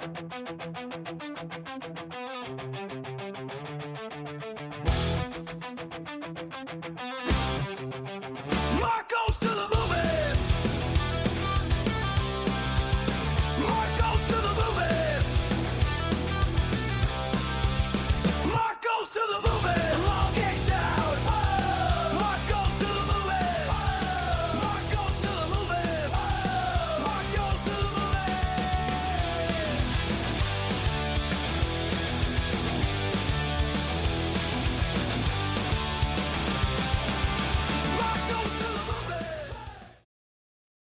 Mark goes to the movies. Mark goes to the movies. Mark goes to the movies. Long kick shout. Mark goes to the movies. Mark goes to the movies. Mark goes to the movies. Mark goes to the movies.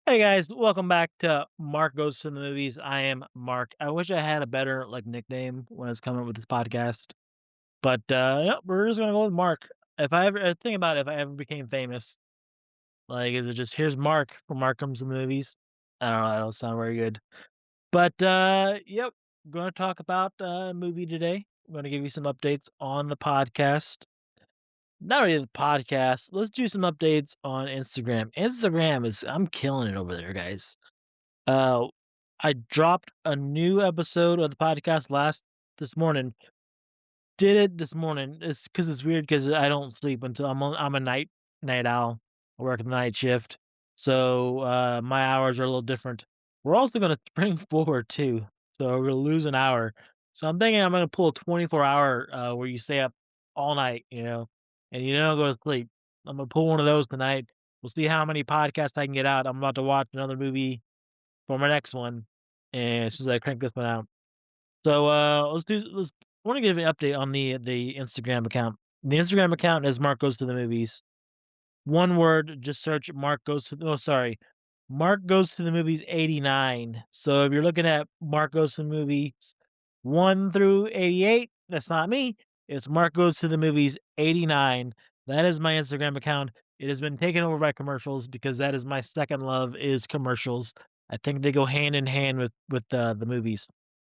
Hey guys, welcome back to Mark Goes to the Movies. I am Mark. I wish I had a better nickname when I was coming up with this podcast, but no, we're just gonna go with Mark. If I ever think about it, if I ever became famous, is it just here's Mark from Mark Comes to the Movies? I don't know. That don't sound very good, but yep, going to talk about a movie today. I'm going to give you some updates on the podcast. Not really the podcast. Let's do some updates on Instagram. I'm killing it over there, guys. Uh, I dropped a new episode of the podcast this morning. Did it this morning. It's because it's weird because I don't sleep until I'm a night owl. I work the night shift, so my hours are a little different. We're also gonna spring forward too, so we're gonna lose an hour. So I'm thinking I'm gonna pull a 24-hour where you stay up all night, and you don't go to sleep. I'm gonna pull one of those tonight. We'll see how many podcasts I can get out. I'm about to watch another movie for my next one, and as soon as I crank this one out. So, let's I wanna give an update on the Instagram account. The Instagram account is Mark Goes to the Movies. One word, just search Mark Goes to the Movies 89. So if you're looking at Mark Goes to the Movies 1 through 88, that's not me. It's Mark Goes to the Movies 89. That is my Instagram account. It has been taken over by commercials because that is my second love is commercials. I think they go hand in hand with the movies.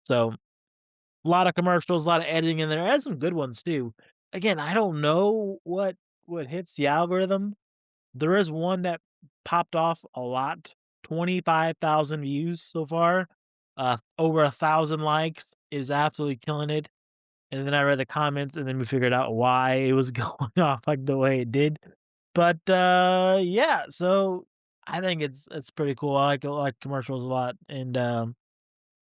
So a lot of commercials, a lot of editing in there, and some good ones too. Again, I don't know what hits the algorithm. There is one that popped off a lot, 25,000 views so far, over 1,000 likes, is absolutely killing it. And then I read the comments, and then we figured out why it was going off like the way it did. But, yeah, so I think it's pretty cool. I like commercials a lot, and,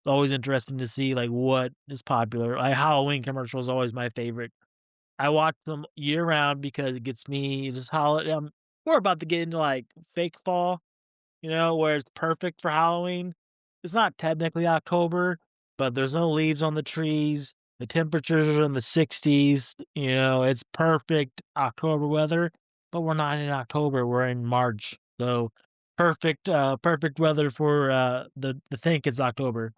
it's always interesting to see, what is popular. Halloween commercials always my favorite. I watch them year round because it gets me just we're about to get into, fake fall, where it's perfect for Halloween. It's not technically October, but there's no leaves on the trees. The temperatures are in the 60s. It's perfect October weather, but we're not in October. We're in March. So perfect weather for the think it's October.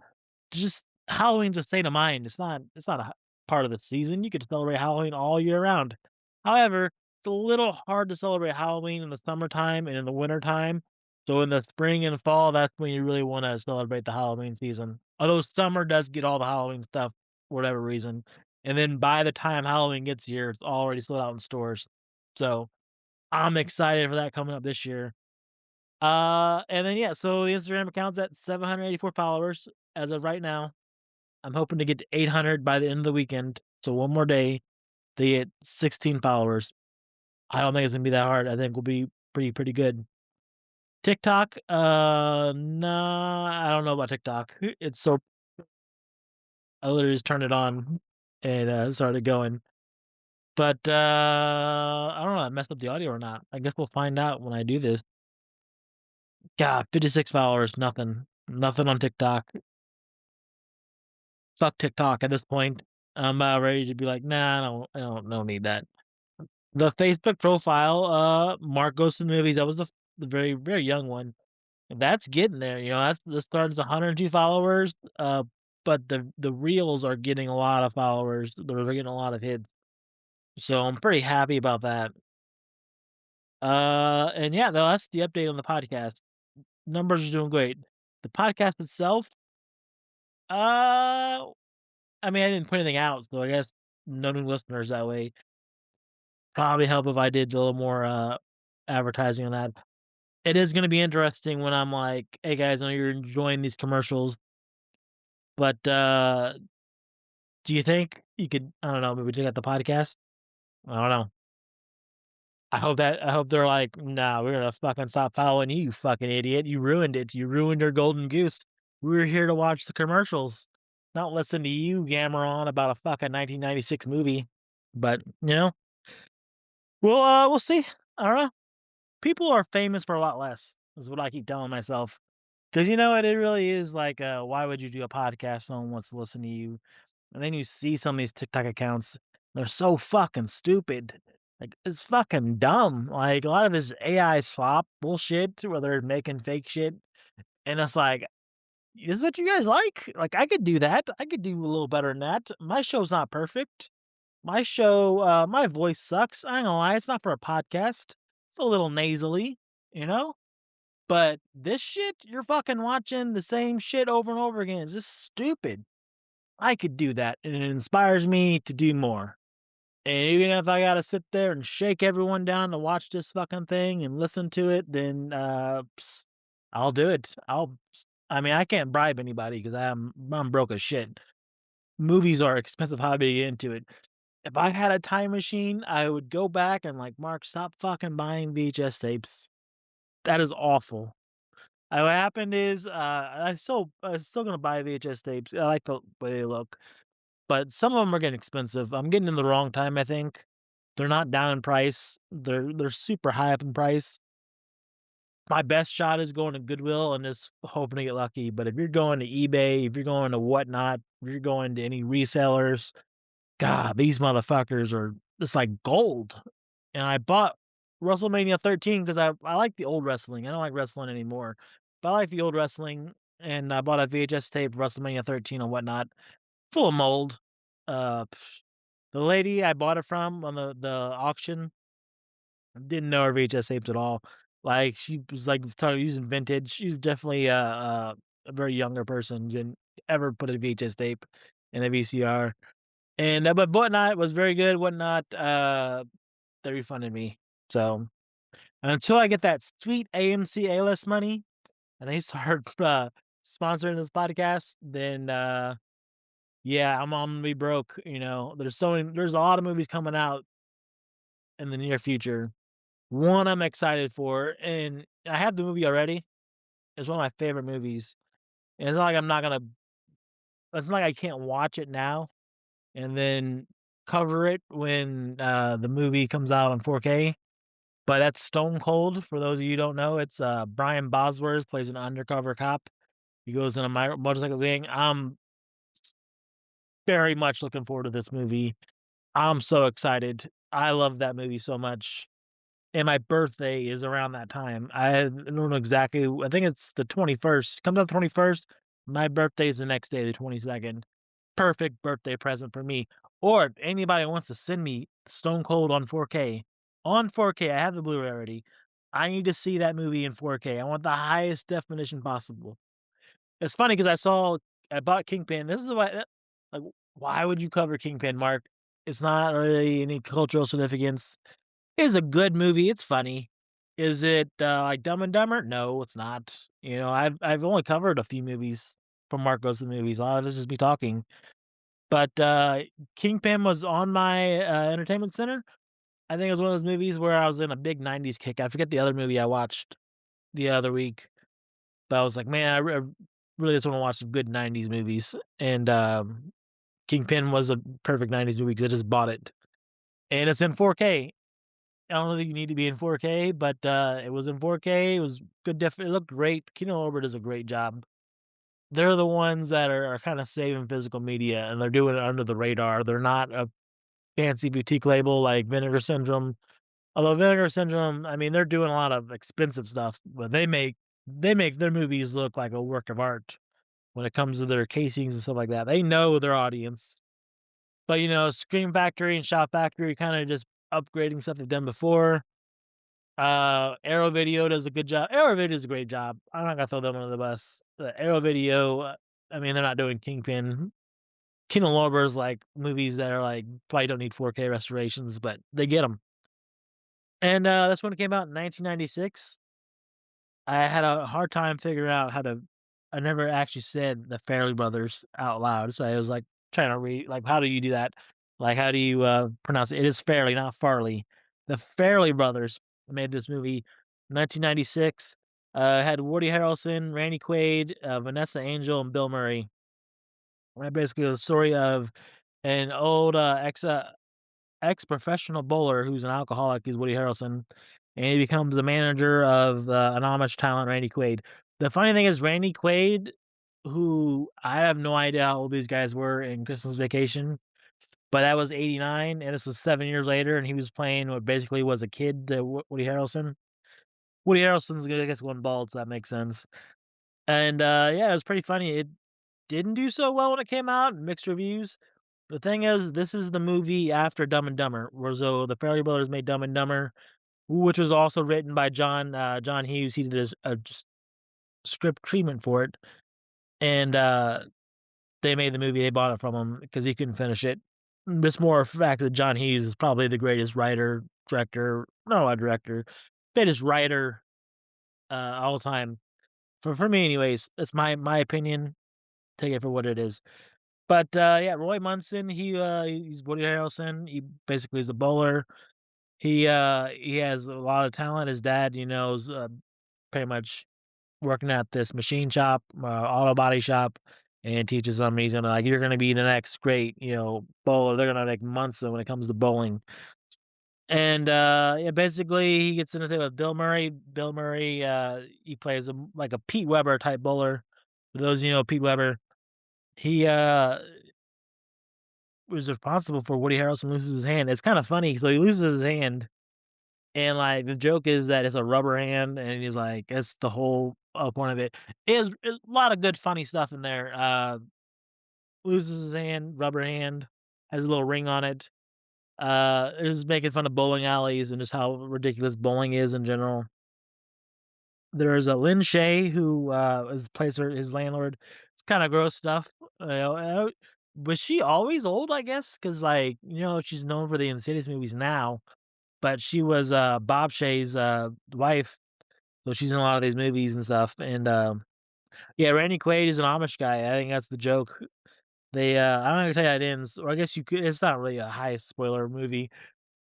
Just Halloween's a state of mind. It's not a part of the season. You could celebrate Halloween all year round. However, it's a little hard to celebrate Halloween in the summertime and in the wintertime. So in the spring and fall, that's when you really wanna celebrate the Halloween season. Although summer does get all the Halloween stuff for whatever reason, and then by the time Halloween gets here, it's already sold out in stores. So, I'm excited for that coming up this year. And then, yeah, so the Instagram account's at 784 followers as of right now. I'm hoping to get to 800 by the end of the weekend. So one more day to get 16 followers. I don't think it's gonna be that hard. I think we'll be pretty good. TikTok, nah, I don't know about TikTok. It's so I literally just turned it on and started going. But I don't know, if I messed up the audio or not. I guess we'll find out when I do this. God, 56 followers, nothing. Nothing on TikTok. Fuck TikTok at this point. I'm about ready to be like, nah, I don't need that. The Facebook profile, Mark Goes to the Movies, that was the very, very young one. That's getting there, that starts 102 followers, but the reels are getting a lot of followers. They're getting a lot of hits. So I'm pretty happy about that. And yeah, though that's the update on the podcast. Numbers are doing great. The podcast itself, uh I mean, I didn't put anything out, so I guess no new listeners that way. Probably help if I did a little more, advertising on that. It is gonna be interesting when I'm like, "Hey, guys, I know you're enjoying these commercials. But, do you think you could, I don't know, maybe check out the podcast? I don't know. I hope they're like, "Nah, we're gonna fucking stop following you, you fucking idiot. You ruined it. You ruined your golden goose. We were here to watch the commercials, not listen to you yammer on about a fucking 1996 movie." But, we'll see. I don't know. People are famous for a lot less, is what I keep telling myself. 'Cause you know what? It really is like, why would you do a podcast? No one wants to listen to you. And then you see some of these TikTok accounts, they're so fucking stupid. Like, it's fucking dumb. Like, a lot of it's AI slop bullshit where they're making fake shit. And it's like, this is what you guys like? Like, I could do that. I could do a little better than that. My show's not perfect. My show, my voice sucks. I ain't gonna lie, it's not for a podcast. It's a little nasally, you know? But this shit, you're fucking watching the same shit over and over again. It's just stupid. I could do that, and it inspires me to do more. And even if I gotta sit there and shake everyone down to watch this fucking thing and listen to it, then, I'll do it. I mean, I can't bribe anybody because I'm broke as shit. Movies are expensive hobby to get into it. If I had a time machine, I would go back and like, "Mark, stop fucking buying VHS tapes. That is awful." What happened is, I'm still gonna buy VHS tapes. I like the way they look. But some of them are getting expensive. I'm getting in the wrong time, I think. They're not down in price. They're super high up in price. My best shot is going to Goodwill and just hoping to get lucky. But if you're going to eBay, if you're going to whatnot, if you're going to any resellers, God, these motherfuckers are it's like gold. And I bought WrestleMania 13 because I like the old wrestling. I don't like wrestling anymore. But I like the old wrestling. And I bought a VHS tape of WrestleMania 13 and whatnot. Full of mold. Pff, the lady I bought it from on the auction didn't know her VHS tapes at all. Like, she was, like, started using vintage. She's definitely a very younger person, didn't ever put a VHS tape in a VCR. And, but Whatnot was very good. Whatnot, they refunded me. So, until I get that sweet AMC A-List money and they start, sponsoring this podcast, then, yeah, I'm gonna be broke, there's a lot of movies coming out in the near future. One I'm excited for, and I have the movie already. It's one of my favorite movies. And it's not like I can't watch it now and then cover it when, the movie comes out on 4K, but that's Stone Cold, for those of you who don't know, it's, Brian Bosworth plays an undercover cop. He goes in a motorcycle gang. I'm very much looking forward to this movie. I'm so excited. I love that movie so much, and my birthday is around that time. I don't know exactly. I think it's the 21st. Comes out the 21st. My birthday is the next day, the 22nd. Perfect birthday present for me. Or if anybody wants to send me Stone Cold on 4K, I have the Blu-ray already. I need to see that movie in 4K. I want the highest definition possible. It's funny because I bought Kingpin. This is why, like, why would you cover Kingpin, Mark? It's not really any cultural significance. It's a good movie. It's funny. Is it like Dumb and Dumber? No, it's not. I've only covered a few movies from Mark Goes to the Movies. A lot of this is me talking. But Kingpin was on my entertainment center. I think it was one of those movies where I was in a big '90s kick. I forget the other movie I watched the other week. But I was like, man, I really just want to watch some good '90s movies. And Kingpin was a perfect '90s movie because I just bought it, and it's in 4K. I don't think you need to be in 4K, but it was in 4K. It was good. It looked great. Kino Lorber does a great job. They're the ones that are kind of saving physical media, and they're doing it under the radar. They're not a fancy boutique label like Vinegar Syndrome. Although Vinegar Syndrome, I mean, they're doing a lot of expensive stuff, but they make their movies look like a work of art when it comes to their casings and stuff like that. They know their audience. But, Scream Factory and Shop Factory kinda just upgrading stuff they've done before. Arrow Video does a good job. Arrow Video does a great job. I'm not gonna throw them under the bus. Arrow Video, I mean, they're not doing Kingpin. Kino Lorber's, like, movies that are, like, probably don't need 4K restorations, but they get them. And, that's when it came out in 1996. I had a hard time figuring out how to I never actually said the Farrelly Brothers out loud, so I was, like, trying to read like, how do you do that? Like, how do you, pronounce it? It is Farley, not Farley. The Farrelly Brothers made this movie, 1996, had Woody Harrelson, Randy Quaid, Vanessa Angel, and Bill Murray. Basically the story of an old, ex-professional bowler who's an alcoholic is Woody Harrelson, and he becomes the manager of, an Amish talent, Randy Quaid. The funny thing is Randy Quaid, who I have no idea how old these guys were in Christmas Vacation, but that was '89, and this was 7 years later, and he was playing what basically was a kid to Woody Harrelson. Woody Harrelson's gonna guess going bald, so that makes sense. And, yeah, it was pretty funny. It didn't do so well when it came out, mixed reviews. The thing is, this is the movie after Dumb and Dumber, where so the Farrelly Brothers made Dumb and Dumber, which was also written by John Hughes. He did his, just script treatment for it, and, they made the movie, they bought it from him because he couldn't finish it. It's more a fact that John Hughes is probably the greatest writer, director no, not director, greatest writer, all time. For me anyways, that's my opinion, take it for what it is. But, yeah, Roy Munson, he's Woody Harrelson, he basically is a bowler. He has a lot of talent. His dad, is, pretty much working at this machine shop, auto body shop, and teaches him he's gonna like, "You're gonna be the next great, bowler." They're gonna make months when it comes to bowling. And, yeah, basically, he gets into it with Bill Murray. Bill Murray, he plays like a Pete Weber type bowler. For those you know Pete Weber, he, was responsible for Woody Harrelson loses his hand. It's kinda funny, so he loses his hand, and, like, the joke is that it's a rubber hand, and he's like that's the whole, point of it. Is a lot of good funny stuff in there, loses his hand, rubber hand, has a little ring on it. It's just making fun of bowling alleys and just how ridiculous bowling is in general. There's a Lynn Shay who, is plays his landlord. It's kinda gross stuff, was she always old, I guess? Because she's known for the Insidious movies now, but she was, Bob Shay's, wife, so she's in a lot of these movies and stuff, and, yeah, Randy Quaid is an Amish guy, I think that's the joke. I'm not gonna tell you how it ends, or I guess you could it's not really a high spoiler movie,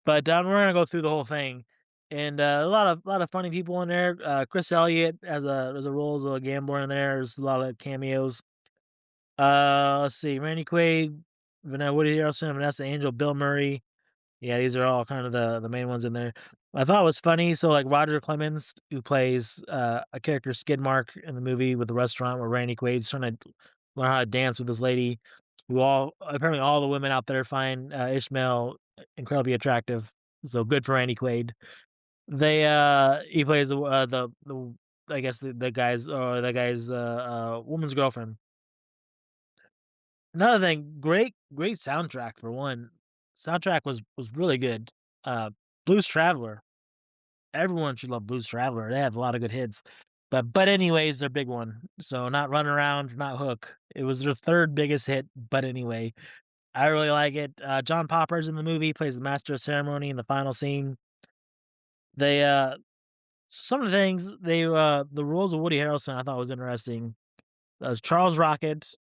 but, we're gonna go through the whole thing, and, a lot of funny people in there. Chris Elliott has a role as a gambler in there. There's a lot of cameos. Let's see, Randy Quaid, Woody Harrelson, Vanessa Angel, Bill Murray. Yeah, these are all kind of the main ones in there. I thought it was funny, so, like, Roger Clemens, who plays, a character Skidmark in the movie with the restaurant where Randy Quaid's trying to learn how to dance with this lady, who all the women out there find, Ishmael incredibly attractive, so good for Randy Quaid. He plays the I guess the guy's woman's girlfriend. Another thing, great soundtrack for one. Soundtrack was really good. Blues Traveler. Everyone should love Blues Traveler. They have a lot of good hits. But anyways, their big one. So not Run Around, not Hook. It was their third biggest hit, but anyway, I really like it. John Popper's in the movie, plays the master of ceremony in the final scene. They some of the things the roles of Woody Harrelson I thought was interesting. Charles Rocket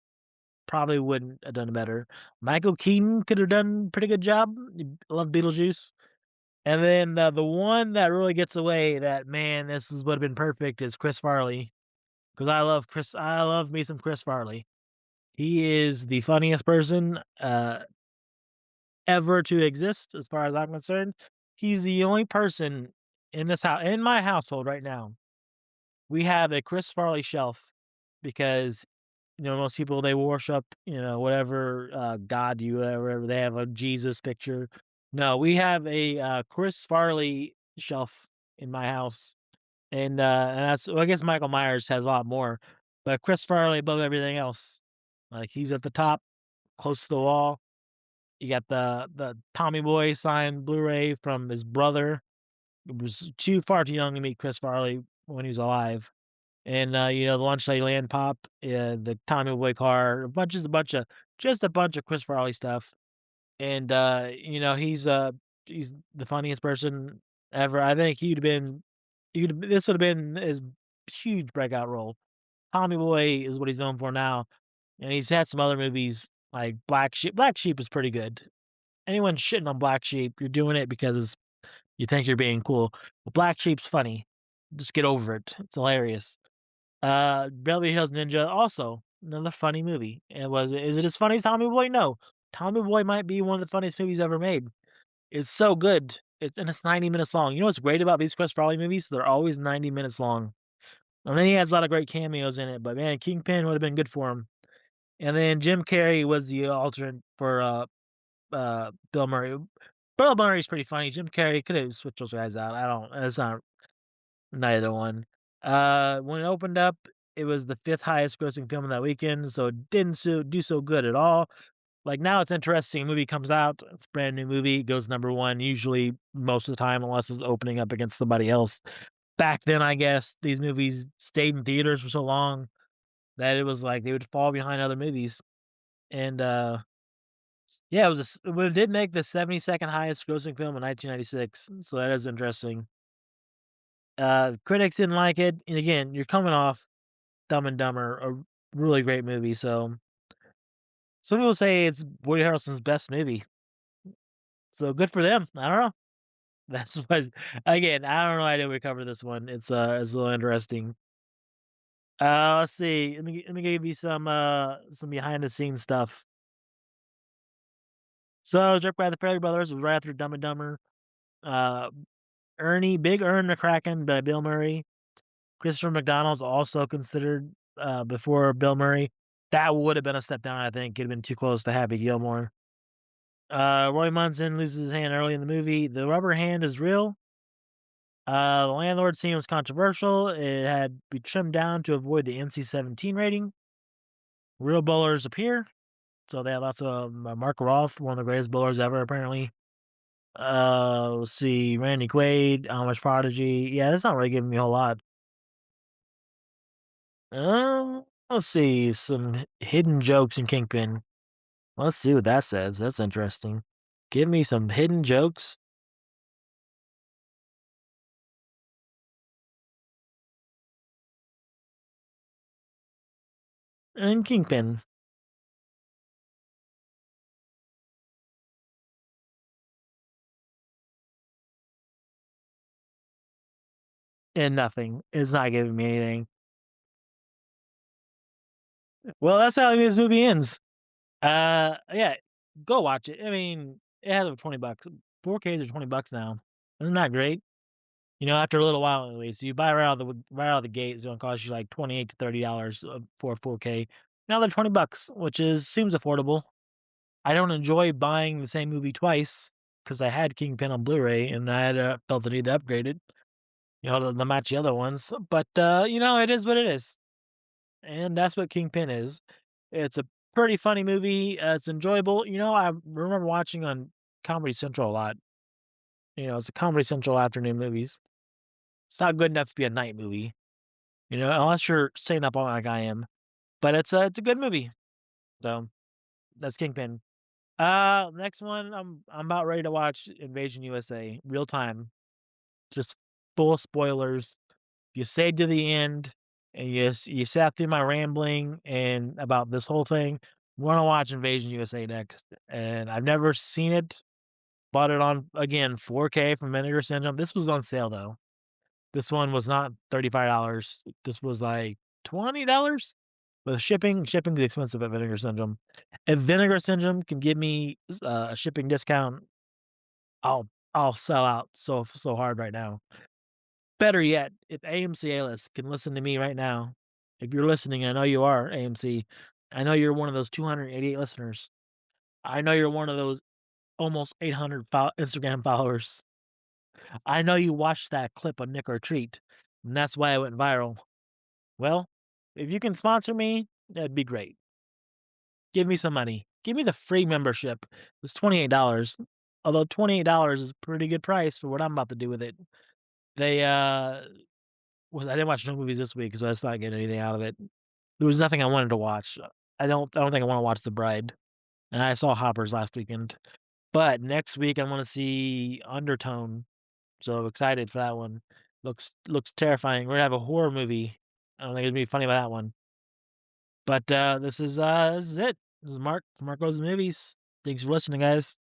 probably wouldn't have done better. Michael Keaton could have done a pretty good job. I love Beetlejuice. And then the one that really gets away that, man, this is would have been perfect is Chris Farley, because I love me some Chris Farley. He is the funniest person, ever to exist as far as I'm concerned. He's the only person in my household right now, we have a Chris Farley shelf because, most people, they worship, whatever, god you whatever, they have a Jesus picture. No, we have a, Chris Farley shelf in my house, and that's well, I guess Michael Myers has a lot more, but Chris Farley above everything else. Like, he's at the top, close to the wall. You got the Tommy Boy signed Blu-ray from his brother, who was far too young to meet Chris Farley when he was alive. And, the Lunch Lady Land Pop, the Tommy Boy car, just a bunch of Chris Farley stuff. And, he's the funniest person ever. I think this would have been his huge breakout role. Tommy Boy is what he's known for now, and he's had some other movies like Black Sheep. Black Sheep is pretty good. Anyone shitting on Black Sheep, you're doing it because you think you're being cool. But Black Sheep's funny. Just get over it. It's hilarious. Beverly Hills Ninja, also another funny movie. Is it as funny as Tommy Boy? No. Tommy Boy might be one of the funniest movies ever made. It's so good. It's 90 minutes long. You know what's great about these Chris Farley movies? They're always 90 minutes long. And then he has a lot of great cameos in it, but man, Kingpin would have been good for him. And then Jim Carrey was the alternate for Bill Murray. Bill Murray's pretty funny. Jim Carrey could have switched those guys out. I don't. It's not neither one. When it opened up, it was the fifth highest grossing film of that weekend, so it didn't do so good at all. Like now, it's interesting. A movie comes out, it's a brand new movie, goes number one. Usually, most of the time, unless it's opening up against somebody else. Back then, I guess these movies stayed in theaters for so long that it was like they would fall behind other movies. And yeah, but it did make the 72nd highest grossing film in 1996, so that is interesting. Critics didn't like it, and again, you're coming off Dumb and Dumber, a really great movie, so some people say it's Woody Harrelson's best movie, so good for them. I don't know. That's what again, I don't know how to cover this one. It's a little interesting. Let's see. Let me give you some behind the scenes stuff. So, directed by the Farrelly brothers, it was right after Dumb and Dumber. Uh, Big Ern the Kraken by Bill Murray. Christopher McDonald's also considered before Bill Murray. That would have been a step down, I think. It'd have been too close to Happy Gilmore. Roy Munson loses his hand early in the movie. The rubber hand is real. The landlord scene was controversial. It had to be trimmed down to avoid the NC-17 rating. Real bowlers appear. So they have lots of Mark Rolfe, one of the greatest bowlers ever, apparently. Let's see, Randy Quaid, Amish Prodigy. Yeah, that's not really giving me a whole lot. Let's see, some hidden jokes in Kingpin. Let's see what that says. That's interesting. Give me some hidden jokes in Kingpin. And nothing. It's not giving me anything. Well, that's how this movie ends. Yeah, go watch it. I mean, it has over $20. 4Ks are $20 now. Isn't that great? You know, after a little while at least, you buy right out of the gate, it's gonna cost you like $28 to $30 for a 4K. Now they're $20, which seems affordable. I don't enjoy buying the same movie twice because I had Kingpin on Blu-ray and I had felt the need to upgrade it, to match the other ones. But it is what it is, and that's what Kingpin is. It's a pretty funny movie. It's enjoyable. I remember watching on Comedy Central a lot. It's a Comedy Central afternoon movies. It's not good enough to be a night movie, unless you're staying up all night like I am. But it's a good movie. So that's Kingpin. Next one, I'm about ready to watch Invasion USA real time. Just full spoilers. You stayed to the end, and you sat through my rambling and about this whole thing. We're gonna watch Invasion USA next, and I've never seen it. Bought it on again 4K from Vinegar Syndrome. This was on sale though. This one was not $35. This was like $20 with shipping. Shipping is expensive at Vinegar Syndrome. If Vinegar Syndrome can give me a shipping discount, I'll sell out so hard right now. Better yet, if AMC A-List can listen to me right now, if you're listening, I know you are, AMC. I know you're one of those 288 listeners. I know you're one of those almost 800 Instagram followers. I know you watched that clip of Nick or Treat, and that's why it went viral. Well, if you can sponsor me, that'd be great. Give me some money. Give me the free membership. It's $28. Although $28 is a pretty good price for what I'm about to do with it. They I didn't watch no movies this week, so that's not getting anything out of it. There was nothing I wanted to watch. I don't think I want to watch The Bride. And I saw Hoppers last weekend. But next week I want to see Undertone. So I'm excited for that one. Looks terrifying. We're gonna have a horror movie. I don't think it'd be funny about that one. But this is it. This is Mark from Mark Goes to the Movies. Thanks for listening, guys.